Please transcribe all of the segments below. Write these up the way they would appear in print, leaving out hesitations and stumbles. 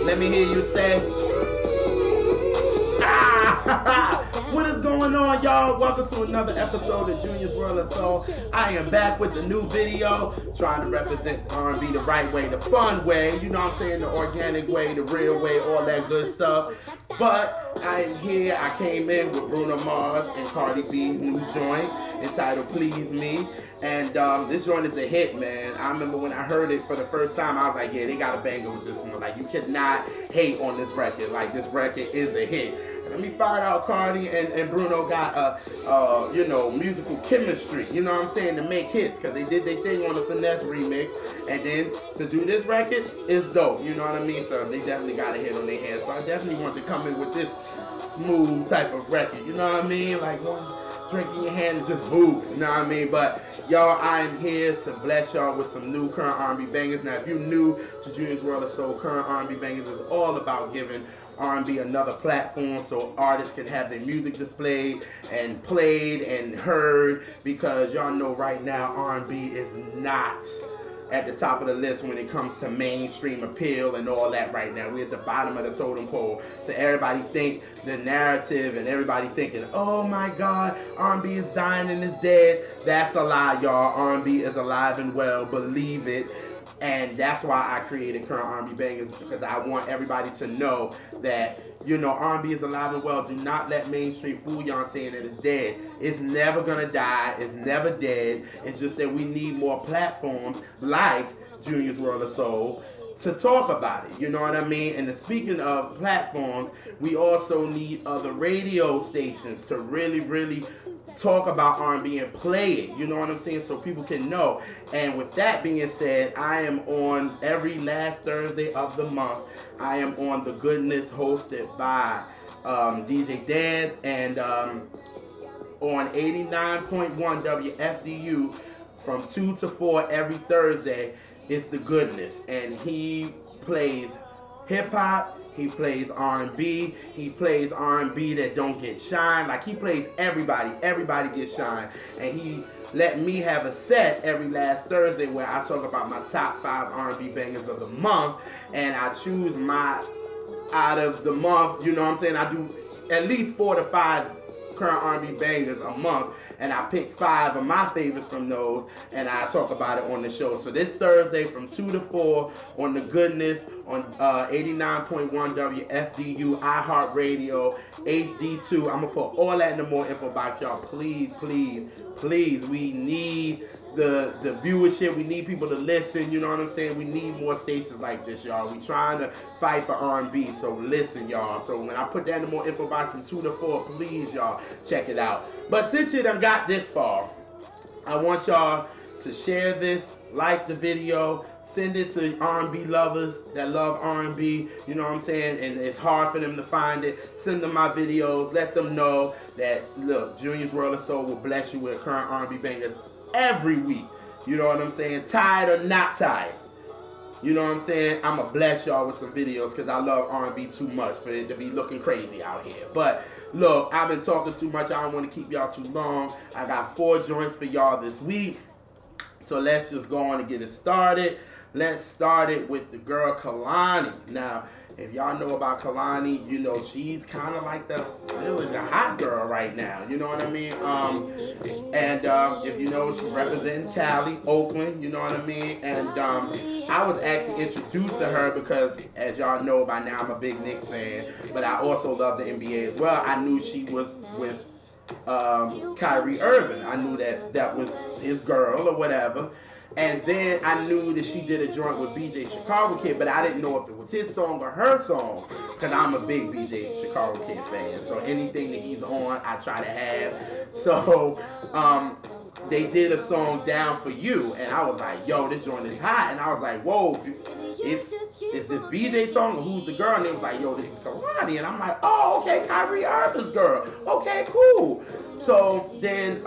Let me hear you say. Ah! What is going on, y'all? Welcome to another episode of Junior's World of Soul. I am back with the new video, trying to represent R&B the right way, the fun way, you know what I'm saying, the organic way, the real way, all that good stuff. But I am here, I came in with Bruno Mars and Cardi B's new joint entitled Please Me. And this joint is a hit, man. I remember when I heard it for the first time, I was like, yeah, they got a banger with this one. Like, you cannot hate on this record. Like, this record is a hit. Let me find out Cardi and Bruno got you know, musical chemistry, you know what I'm saying, to make hits, because they did their thing on the Finesse remix, and then to do this record is dope, you know what I mean? So they definitely got a hit on their hands. So I definitely want to come in with this smooth type of record, you know what I mean? Like one drink in your hand and just move, you know what I mean? But y'all, I am here to bless y'all with some new current R&B bangers. Now, if you're new to Junior's World of Soul, current R&B bangers is all about giving R&B another platform so artists can have their music displayed and played and heard, because y'all know right now R&B is not at the top of the list when it comes to mainstream appeal and all that right now. We're at the bottom of the totem pole. So everybody think the narrative and everybody thinking, oh my God, R&B is dying and is dead. That's a lie, y'all. R&B is alive and well. Believe it. And that's why I created Current R&B Bangers, because I want everybody to know that, you know, R&B is alive and well. Do not let mainstream fool y'all saying that it's dead. It's never gonna die. It's never dead. It's just that we need more platforms like Junior's World of Soul to talk about it, you know what I mean? And speaking of platforms, we also need other radio stations to really talk about R&B and play it, you know what I'm saying, so people can know. And with that being said, I am on every last Thursday of the month. I am on The Goodness, hosted by DJ Dance, and on 89.1 WFDU from 2 to 4 every Thursday. It's The Goodness, and he plays hip-hop, he plays R&B, he plays R&B that don't get shine. Like, he plays everybody gets shine. And he let me have a set every last Thursday where I talk about my top 5 R&B bangers of the month, and I choose my, out of the month, you know what I'm saying, I do at least 4 to 5 current R&B bangers a month, and I pick 5 of my favorites from those, and I talk about it on the show. So this Thursday from 2 to 4 on The Goodness on 89.1 WFDU, iHeartRadio, HD2. I'm going to put all that in the more info box, y'all. Please, we need the viewership. We need people to listen, you know what I'm saying? We need more stations like this, y'all. We trying to fight for R&B, so listen, y'all. So when I put that in the more info box from 2 to 4, please, y'all, check it out. But since you done got this far, I want y'all to share this, like the video, send it to R&B lovers that love R&B, you know what I'm saying, and it's hard for them to find it. Send them my videos, let them know that, look, Junior's World of Soul will bless you with current R&B bangers every week, you know what I'm saying, tired or not tired. You know what I'm saying? I'm going to bless y'all with some videos because I love R&B too much for it to be looking crazy out here. But look, I've been talking too much. I don't want to keep y'all too long. I got 4 joints for y'all this week. So let's just go on and get it started. Let's start it with the girl Kehlani. Now, if y'all know about Kehlani, you know she's kind of like the hot girl right now. You know what I mean? If you know, she's representing Cali, Oakland. You know what I mean? And I was actually introduced to her because, as y'all know by now, I'm a big Knicks fan, but I also love the NBA as well. I knew she was with Kyrie Irving. I knew that was his girl or whatever. And then I knew that she did a joint with BJ Chicago Kid, but I didn't know if it was his song or her song, because I'm a big BJ Chicago Kid fan. So anything that he's on, I try to have. So they did a song, Down For You, and I was like, yo, this joint is hot. And I was like, whoa, is this BJ song or who's the girl? And they was like, yo, this is Kehlani. And I'm like, oh, okay, Kyrie Irving's girl. Okay, cool. So then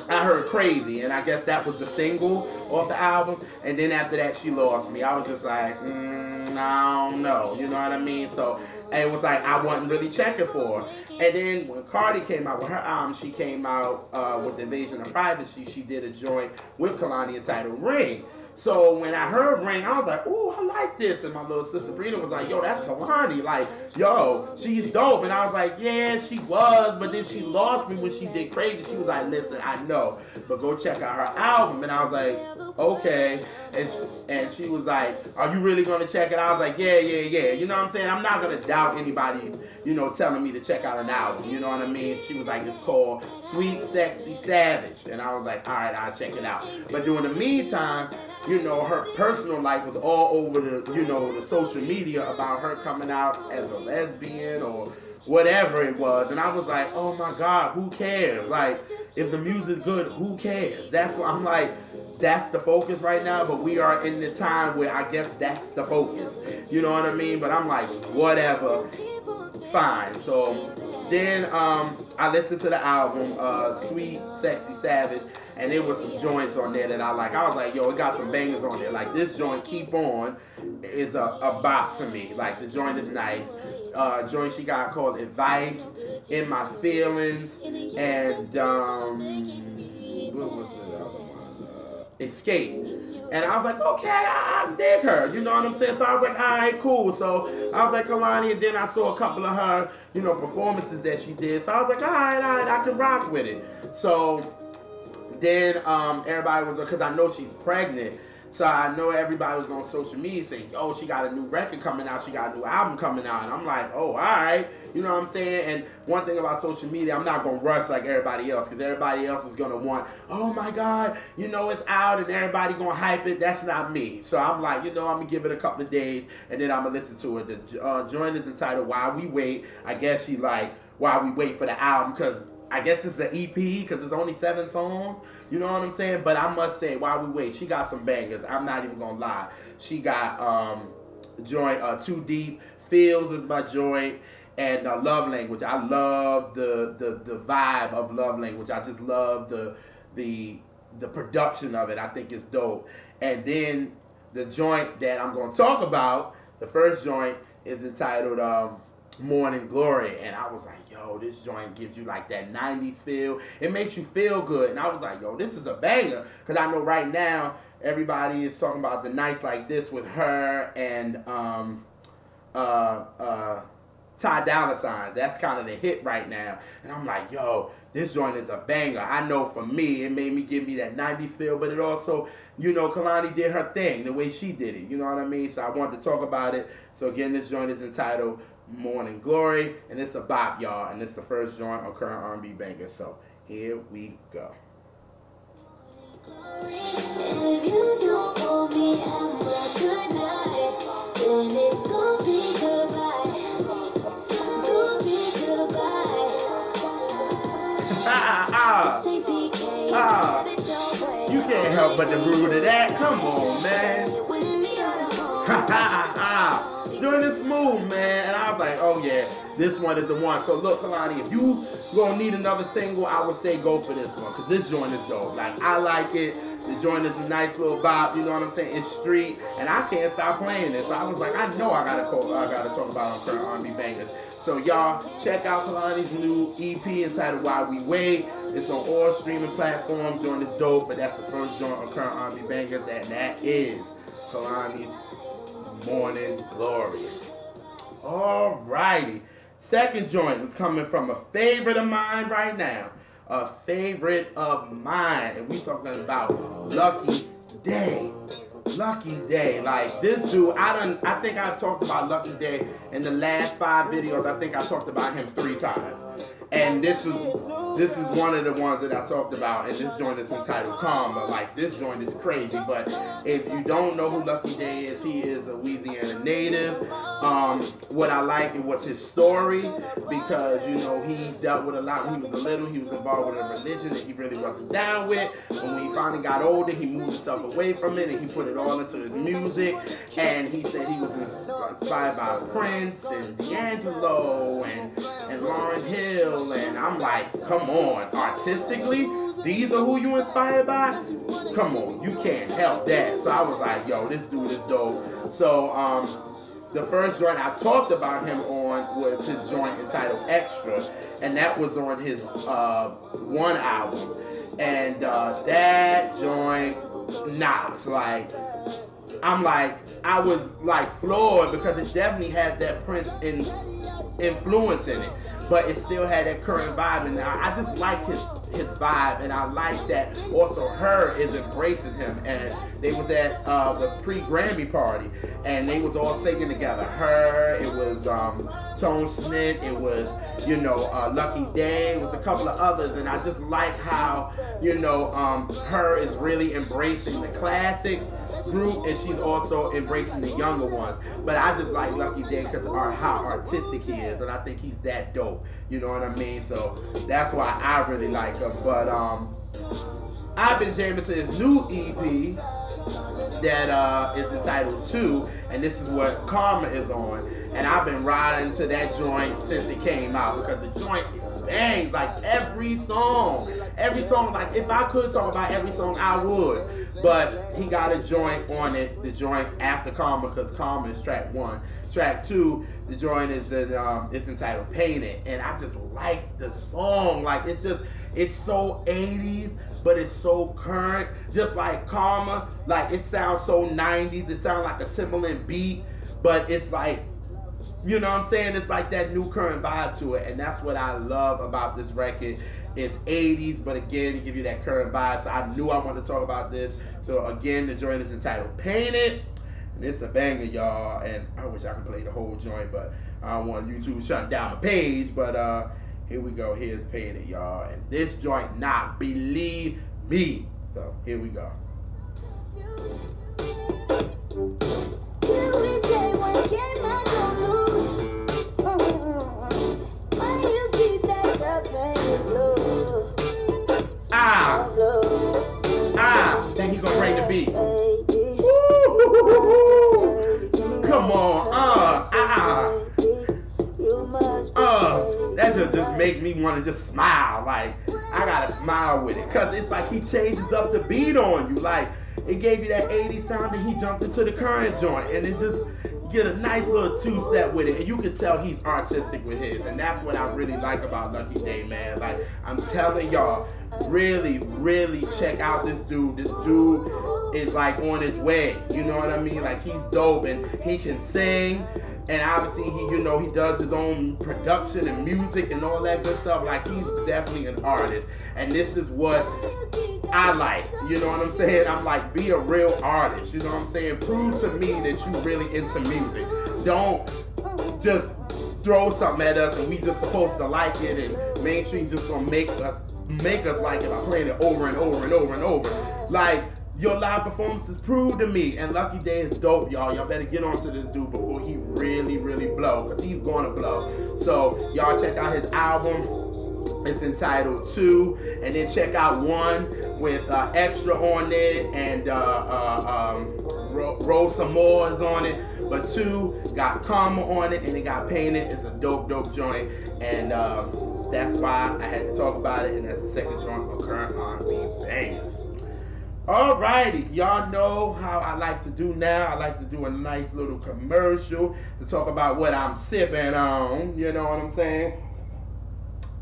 I heard Crazy, and I guess that was the single off the album. And then after that, she lost me. I was just like, I don't know. You know what I mean? So it was like I wasn't really checking for her. And then when Cardi came out with her album, she came out with the Invasion of Privacy. She did a joint with Kehlani entitled Ring. So when I heard Ring, I was like, ooh, I like this. And my little sister Bruno was like, yo, that's Kehlani. Like, yo, she's dope. And I was like, yeah, she was. But then she lost me when she did Crazy. She was like, listen, I know, but go check out her album. And I was like, okay. And she was like, are you really going to check it out? I was like, yeah. You know what I'm saying? I'm not going to doubt anybody's, you know, telling me to check out an album. You know what I mean? She was like, it's called Sweet, Sexy, Savage. And I was like, all right, I'll check it out. But during the meantime, you know, her personal life was all over the, you know, the social media about her coming out as a lesbian or whatever it was. And I was like, oh my God, who cares? Like, if the music's good, who cares? That's what I'm like, that's the focus right now. But we are in the time where I guess that's the focus. You know what I mean? But I'm like, whatever, fine. So then I listened to the album, Sweet, Sexy, Savage. And there was some joints on there that I like. I was like, yo, it got some bangers on there. Like, this joint, Keep On, is a bop to me. Like, the joint is nice. Joint she got called Advice, In My Feelings, and, what was the other one? Escape. And I was like, okay, I dig her. You know what I'm saying? So I was like, all right, cool. So I was like, Kehlani, and then I saw a couple of her, you know, performances that she did. So I was like, all right, I can rock with it. So then everybody was, because I know she's pregnant, so I know everybody was on social media saying, oh, she got a new record coming out, she got a new album coming out, and I'm like, oh, all right, you know what I'm saying? And one thing about social media, I'm not going to rush like everybody else, because everybody else is going to want, oh my God, you know, it's out, and everybody going to hype it. That's not me. So I'm like, you know, I'm going to give it a couple of days, and then I'm going to listen to it. The joint is entitled While We Wait. I guess she like, While We Wait for the album, because I guess it's an EP because it's only 7 songs. You know what I'm saying? But I must say, While We Wait, she got some bangers. I'm not even going to lie. She got joint Too Deep. Feels is my joint. And Love Language. I love the vibe of Love Language. I just love the production of it. I think it's dope. And then the joint that I'm going to talk about, the first joint, is entitled Morning Glory. And I was like, yo, this joint gives you like that 90s feel. It makes you feel good. And I was like, yo, this is a banger. Because I know right now everybody is talking about the nights like this with her and Ty Dolla Signs. That's kind of the hit right now. And I'm like, yo, this joint is a banger. I know for me, it made me give me that 90s feel, but it also, you know, Kehlani did her thing the way she did it. You know what I mean? So I wanted to talk about it. So again, this joint is entitled Morning Glory, and it's a bop, y'all, and it's the first joint on current R&B banger. So here we go. And if you don't hold me, I'm like good night, then it's gonna be goodbye. Gonna be goodbye. You can't help but the root of that. Come on, man. Doing this smooth, man, and I was like, oh yeah, this one is the one. So look, Kehlani, if you gonna need another single, I would say go for this one, because this joint is dope. Like, I like it. The joint is a nice little bop, you know what I'm saying? It's street, and I can't stop playing this. So I was like, I know I gotta talk about on current R&B bangers. So y'all, check out Kehlani's new EP entitled While We Wait. It's on all streaming platforms. Joint is dope, but that's the first joint on current R&B bangers, and that is Kehlani's Morning Glory. Alrighty. Second joint is coming from a favorite of mine right now. A favorite of mine. And we talking about Lucky Daye. Lucky Daye. Like, this dude, I think I talked about Lucky Daye in the last 5 videos. I think I talked about him 3 times. And this is one of the ones that I talked about, and this joint is entitled Karma. Like, this joint is crazy, but if you don't know who Lucky Daye is, he is a Louisiana native. What I like was his story, because, you know, he dealt with a lot when he was little. He was involved with a religion that he really wasn't down with, and when he finally got older, he moved himself away from it, and he put it all into his music. And he said he was inspired by Prince and D'Angelo and Lauryn Hill. And I'm like, come on, artistically, these are who you inspired by? Come on, you can't help that. So I was like, yo, this dude is dope. So the first joint I talked about him on was his joint entitled Extra, and that was on his one album. And that joint Nas. Like, I'm like, I was like floored because it definitely has that Prince influence in it, but it still had that current vibe, and I just like his vibe, and I like that also her is embracing him. And they was at the pre-Grammy party, and they was all singing together. Her, it was Tone Smith, it was, you know, Lucky Daye, it was a couple of others, and I just like how, you know, her is really embracing the classic group, and she's also embracing the younger ones. But I just like Lucky Daye because of how artistic he is, and I think he's that dope. You know what I mean? So that's why I really like him. But I've been jamming to his new EP that is entitled 2, and this is what Karma is on. And I've been riding to that joint since it came out because the joint bangs like every song. Every song, like if I could talk about every song, I would. But he got a joint on it, the joint after Karma, because Karma is track 1. Track 2, the joint is it's entitled Painted, and I just like the song. Like it's so 80s, but it's so current. Just like Karma, like it sounds so 90s. It sounds like a Timbaland beat, but it's like, you know what I'm saying? It's like that new current vibe to it, and that's what I love about this record. It's 80s, but again, to give you that current vibe. So I knew I wanted to talk about this. So again, the joint is entitled Painted. And it's a banger, y'all. And I wish I could play the whole joint, but I don't want YouTube shutting down the page. But here we go. Here's Painted, y'all. And this joint not, believe me. So here we go. Then he gonna bring the beat. Come on, that just make me want to just smile. Like, I gotta smile with it, cause it's like he changes up the beat on you. Like, it gave you that 80s sound, and he jumped into the current joint, and it just get a nice little two-step with it, and you can tell he's artistic with his, and that's what I really like about Lucky Daye, man. Like, I'm telling y'all, really, really check out this dude. This dude is like on his way, you know what I mean? Like, he's dope, and he can sing, and obviously he, you know, he does his own production and music and all that good stuff. Like, he's definitely an artist, and this is what I like, you know what I'm saying? I'm like, be a real artist, you know what I'm saying? Prove to me that you really into music. Don't just throw something at us and we just supposed to like it, and mainstream just gonna make us like it by playing it over and over and over and over. Like, your live performances prove to me, and Lucky Daye is dope, y'all. Y'all better get onto this dude before he really, really blow, because he's gonna blow. So y'all check out his album. It's entitled 2, and then check out 1 with Extra on it, and Roll Some More is on it. But 2 got Karma on it, and it got Painted. It's a dope joint, and that's why I had to talk about it, and that's the second joint of current R&B bangers. Alrighty, y'all know how I like to do now. I like to do a nice little commercial to talk about what I'm sipping on, you know what I'm saying?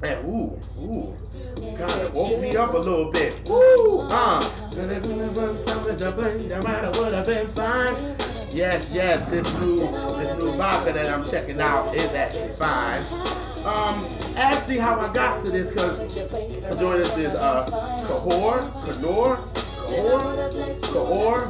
And ooh, kind of woke me up a little bit. Yes, this new vodka that I'm checking out is actually fine. Actually, how I got to this, because I'm doing this is Kahor,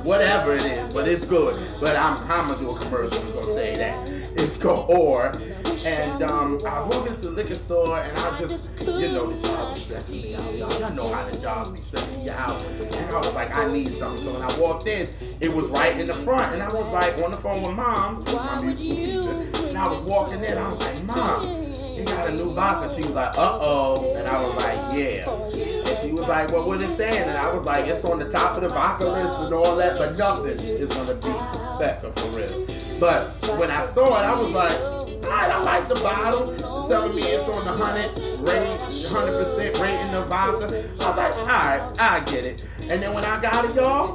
whatever it is, but it's good. But I'm gonna do a commercial. I'm gonna say that it's Kahor. And I was walking to the liquor store, and I just, you know, the job was stressing me out. Y'all know how the jobs be stressing you out. And I was like, I need something. So when I walked in, it was right in the front. And I was like on the phone with Mom, my musical teacher. And I was walking in, I was like, Mom, they got a new vodka. She was like, uh-oh. And I was like, yeah. And she was like, well, what is it saying? And I was like, it's on the top of the vodka list and all that, but nothing is going to beat Spectre for real. But when I saw it, I was like, alright, I like the bottle. It's telling me it's on the 100% rating of vodka. I was like, alright, I get it. And then when I got it, y'all,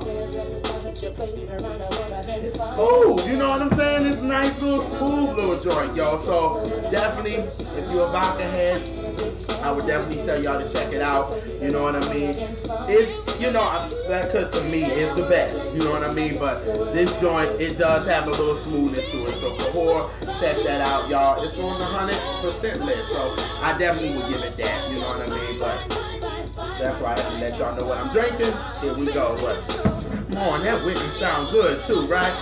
It's smooth, you know what I'm saying? It's nice little smooth little joint, yo. So definitely, if you're a vodka head, I would definitely tell y'all to check it out. You know what I mean? It's, you know, that cut to me is the best. You know what I mean? But this joint, it does have a little smoothness to it. So Kahor, check that out, y'all. It's on the 100% list. So I definitely would give it that. You know what I mean? But that's why I have to let y'all know what I'm drinking. Here we go. But come on, that Whitney sound good too, right?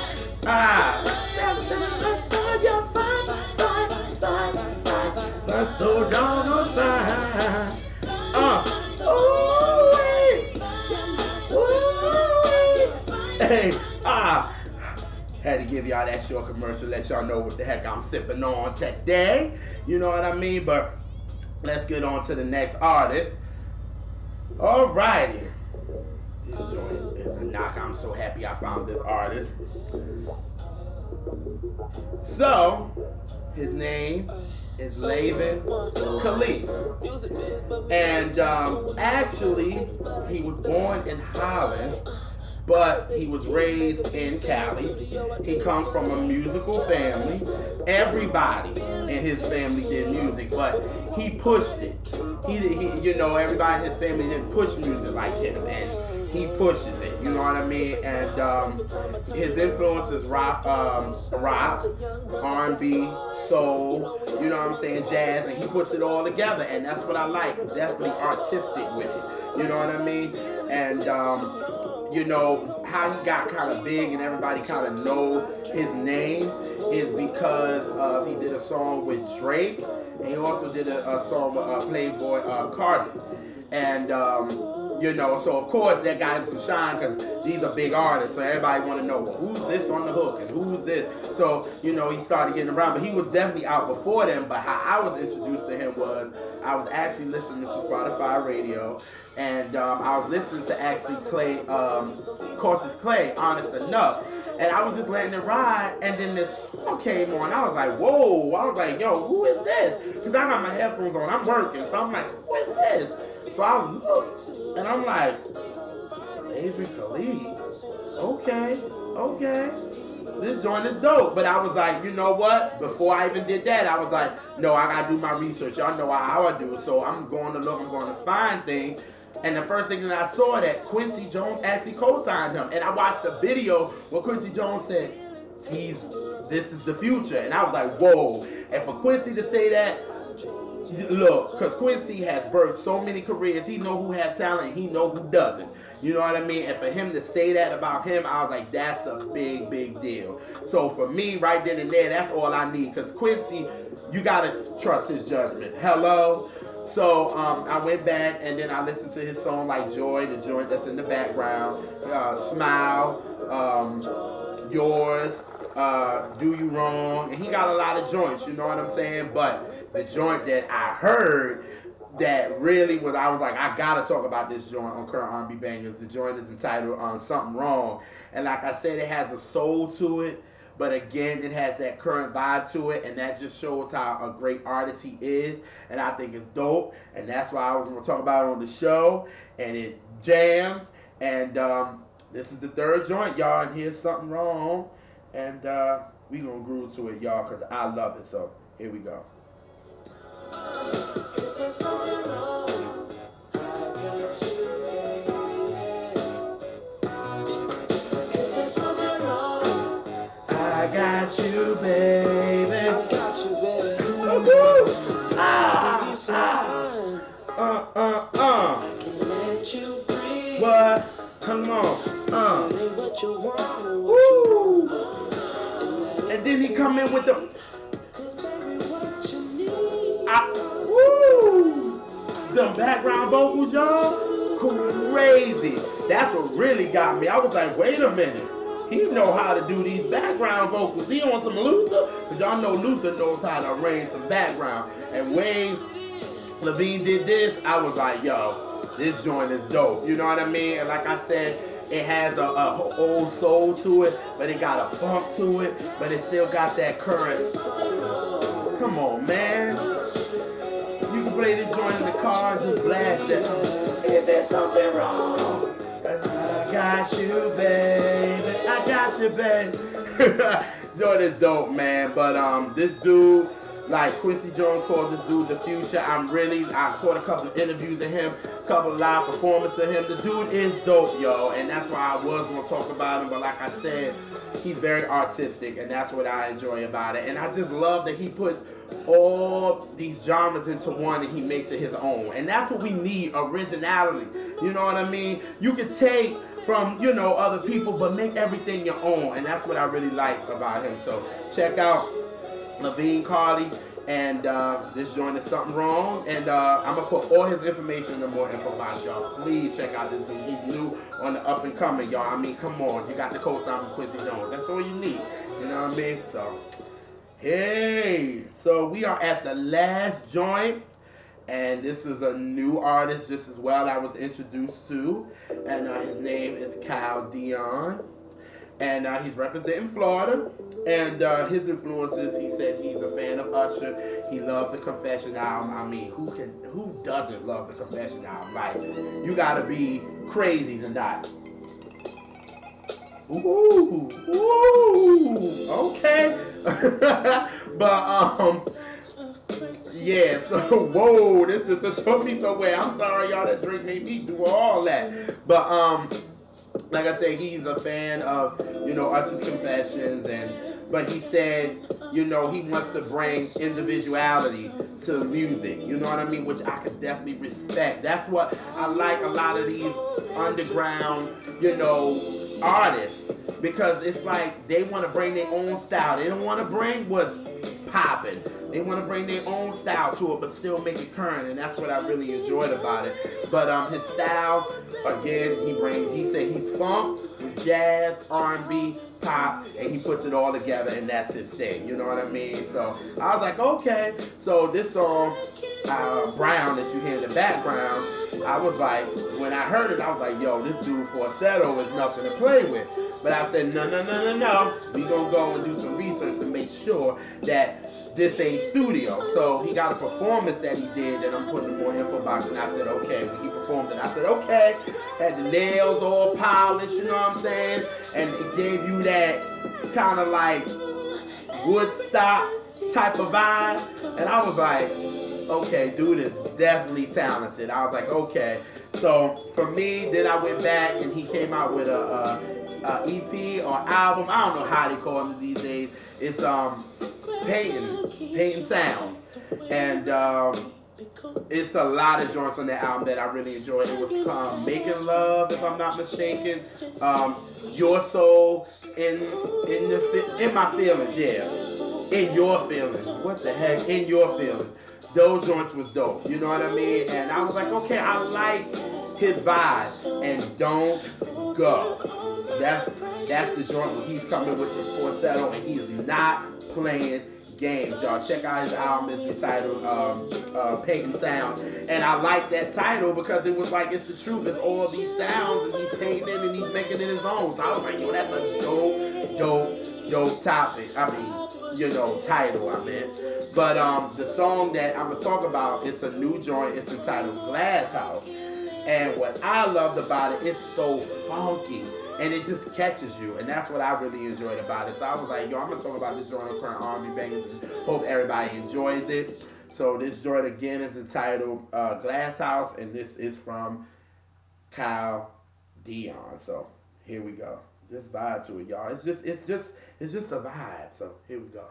That's so doggone fine. Hey, had to give y'all that short commercial, let y'all know what the heck I'm sipping on today. You know what I mean? But let's get on to the next artist. Alrighty. This joint is a knock. I'm so happy I found this artist. So, his name is LevenKali. And actually, he was born in Holland, but he was raised in Cali. He comes from a musical family. Everybody in his family did music, but he pushed it. He you know, everybody in his family didn't push music like him, and he pushes it. You know what I mean? And his influences rock, R&B, soul. You know what I'm saying? Jazz, and he puts it all together, and that's what I like. Definitely artistic with it. You know what I mean? And you know, how he got kind of big and everybody kind of know his name is because he did a song with Drake, and he also did a song with Playboy Cardi. And, you know, so of course that got him some shine because these are big artists, so everybody want to know, well, who's this on the hook and who's this? So, you know, he started getting around, but he was definitely out before them. But how I was introduced to him was I was actually listening to Spotify radio, and I was listening to actually Cautious Clay, Honest Enough, and I was just letting it ride, and then this song came on. I was like, whoa, I was like, yo, who is this? Because I got my headphones on, I'm working, so I'm like, who is this? So I looked, and I'm like, LevenKali, okay, this joint is dope. But I was like, you know what? Before I even did that, I was like, no, I gotta do my research. Y'all know how I do. So I'm going to look, I'm going to find things. And the first thing that I saw that Quincy Jones actually co-signed him. And I watched the video where Quincy Jones said, this is the future. And I was like, whoa. And for Quincy to say that, look, because Quincy has birthed so many careers. He know who had talent, he know who doesn't. You know what I mean? And for him to say that about him, I was like, that's a big, big deal. So for me, right then and there, that's all I need. Because Quincy, you got to trust his judgment. Hello? So I went back and then I listened to his song like Joy, the joint that's in the background, Smile, Yours, Do You Wrong. And he got a lot of joints, you know what I'm saying? But the joint that I heard that really was, I was like, I gotta talk about this joint on Current R&B Bangers. The joint is entitled Something Wrong. And like I said, it has a soul to it, but again, it has that current vibe to it, and that just shows how a great artist he is, and I think it's dope, and that's why I was gonna talk about it on the show, and it jams, and this is the third joint, y'all, and here's Something Wrong, and we gonna groove to it, y'all, because I love it, so here we go. I got you, baby. I got you, baby. I can let you breathe. What? Come on. Woo. And then he come in with the. Woo. The background vocals, y'all. Crazy. That's what really got me. I was like, wait a minute. He know how to do these background vocals. He on some Luther, because y'all know Luther knows how to arrange some background. And when Levine did this, I was like, yo, this joint is dope. You know what I mean? And like I said, it has a old soul to it, but it got a funk to it, but it still got that current. Come on, man. You can play this joint in the car and just blast it. If there's something wrong, I got you, baby. I got you, baby. Joint is dope, man. But this dude, like Quincy Jones called this dude the future. I caught a couple of interviews of him, a couple of live performances of him. The dude is dope, yo, and that's why I was gonna talk about him. But like I said, he's very artistic, and that's what I enjoy about it. And I just love that he puts all these genres into one and he makes it his own. And that's what we need, originality. You know what I mean? You can take from, you know, other people, but make everything your own. And that's what I really like about him. So check out LevenKali, and this joint is Something Wrong. And I'm going to put all his information in the more info box, y'all. Please check out this dude. He's new on the up and coming, y'all. I mean, come on. You got the co-sign from Quincy Jones. That's all you need. You know what I mean? So, hey. So we are at the last joint. And this is a new artist just as well I was introduced to. And his name is Dion. And he's representing Florida. And his influences, he said he's a fan of Usher. He loved the Confession album. I mean, who doesn't love the Confession album? Like, you gotta be crazy to not. Ooh, okay. But yeah, so whoa, this just took me somewhere. I'm sorry, y'all, that drink made me do all that. But like I said, he's a fan of, you know, Usher's Confessions, but he said, you know, he wants to bring individuality to music, you know what I mean, which I could definitely respect. That's what I like a lot of these underground, you know, artists, because it's like they want to bring their own style. They don't want to bring what's popping. They want to bring their own style to it, but still make it current, and that's what I really enjoyed about it. But his style, again, he said he's funk, jazz, R&B, pop, and he puts it all together, and that's his thing. You know what I mean? So I was like, okay. So this song, Brown, that you hear in the background, I was like, when I heard it, I was like, yo, this dude falsetto is nothing to play with. But I said, no. We gonna go and do some research to make sure that this ain't studio. So he got a performance that he did that I'm putting in more info box, and I said, okay. When he performed it, I said, okay. Had the nails all polished, you know what I'm saying? And it gave you that kind of like Woodstock type of vibe. And I was like, okay, dude is definitely talented. I was like, okay. So for me, then I went back and he came out with a EP or album. I don't know how they call them these days. It's Peyton Sounds. And it's a lot of joints on that album that I really enjoyed. It was Making Love, if I'm not mistaken. Your Soul, in My Feelings, yeah. In Your Feelings. What the heck? In Your Feelings. Those joints was dope. You know what I mean? And I was like, okay, I like his vibe. And Don't Go. That's the joint where he's coming with the falsetto and he's not playing games, y'all. Check out his album. It's entitled Pagan Sounds. And I like that title because it was like, it's the truth. It's all these sounds and he's painting it and he's making it his own. So I was like, yo, that's a dope topic. I mean, you know, title, I meant. But the song that I'm going to talk about, it's a new joint. It's entitled Glass House. And what I loved about it, it's so funky. And it just catches you. And that's what I really enjoyed about it. So I was like, yo, I'm going to talk about this joint on current R&B bangers and hope everybody enjoys it. So this joint again is entitled Glass House. And this is from Dion. So here we go. Just vibe to it, y'all. It's just a vibe. So here we go.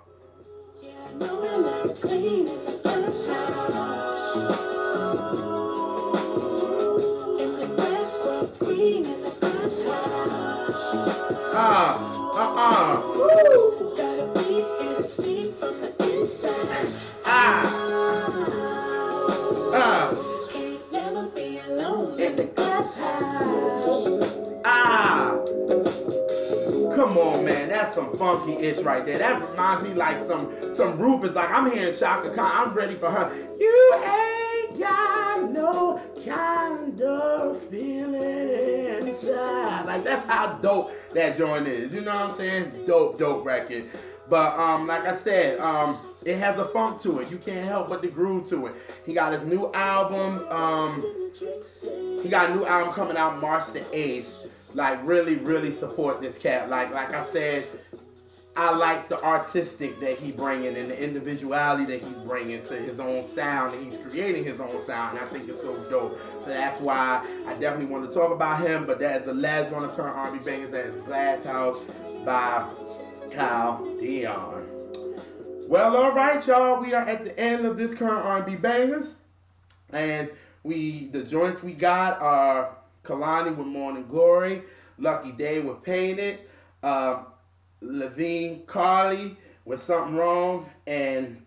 Woo. Gotta be here to see from the inside. Can't never be alone in the glass house. Come on, man, that's some funky ish right there. That reminds me like some Rufus. Like I'm hearing Shaka Khan. I'm ready for her. You ain't got no kind of feeling inside. Like that's how dope that joint is. You know what I'm saying? Dope record. But like I said, it has a funk to it. You can't help but the groove to it. He got his new album. He got a new album coming out March the 8th. like really, really support this cat. Like I said, I like the artistic that he bringing and the individuality that he's bringing to his own sound, and he's creating his own sound, and I think it's so dope. So that's why I definitely want to talk about him. But that is the last one of current R&B bangers. That is Glass House by Kyledion. Well, all right, y'all. We are at the end of this current R&B bangers, and the joints we got are Kehlani with Morning Glory, Lucky Daye with Painted, LevenKali with Something Wrong, and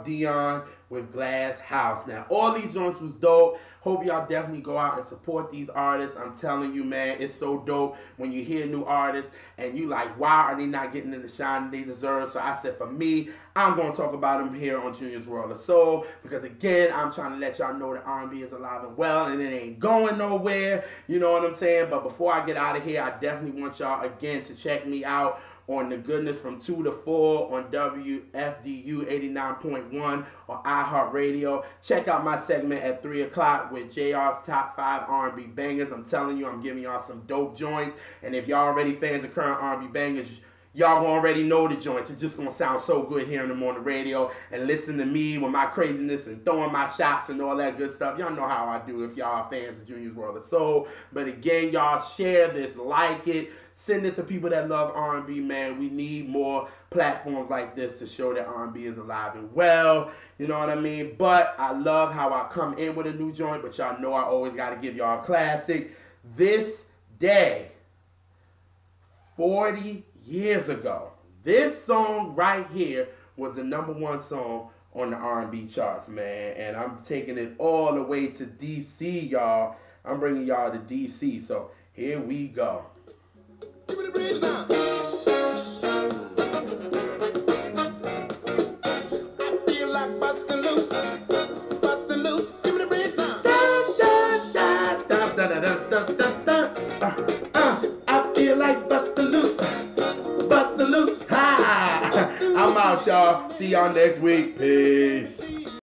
Dion with Glass House. Now, all these joints was dope. Hope y'all definitely go out and support these artists. I'm telling you, man, it's so dope when you hear new artists and you like, why are they not getting in the shine they deserve? So I said, for me, I'm going to talk about them here on Junior's World of Soul, because again, I'm trying to let y'all know that R&B is alive and well, and it ain't going nowhere. You know what I'm saying? But before I get out of here, I definitely want y'all again to check me out on The Goodness from 2 to 4 on WFDU 89.1 on iHeartRadio. Check out my segment at 3 o'clock with JR's Top 5 R&B Bangers. I'm telling you, I'm giving y'all some dope joints. And if y'all already fans of current R&B bangers, y'all already know the joints. It's just going to sound so good hearing them on the radio and listen to me with my craziness and throwing my shots and all that good stuff. Y'all know how I do if y'all are fans of Junior's World of Soul. But again, y'all share this, like it, send it to people that love R&B, man. We need more platforms like this to show that R&B is alive and well. You know what I mean? But I love how I come in with a new joint, but y'all know I always got to give y'all a classic. This Day, 40 years ago, this song right here was the #1 song on the R&B charts, man. And I'm taking it all the way to DC, y'all. I'm bringing y'all to DC, so here we go. Give me the bridge now. I feel like busting loose, busting loose. Give me the bridge now. I feel like busting loose, busting loose. Ha! I'm out, y'all. See y'all next week. Peace.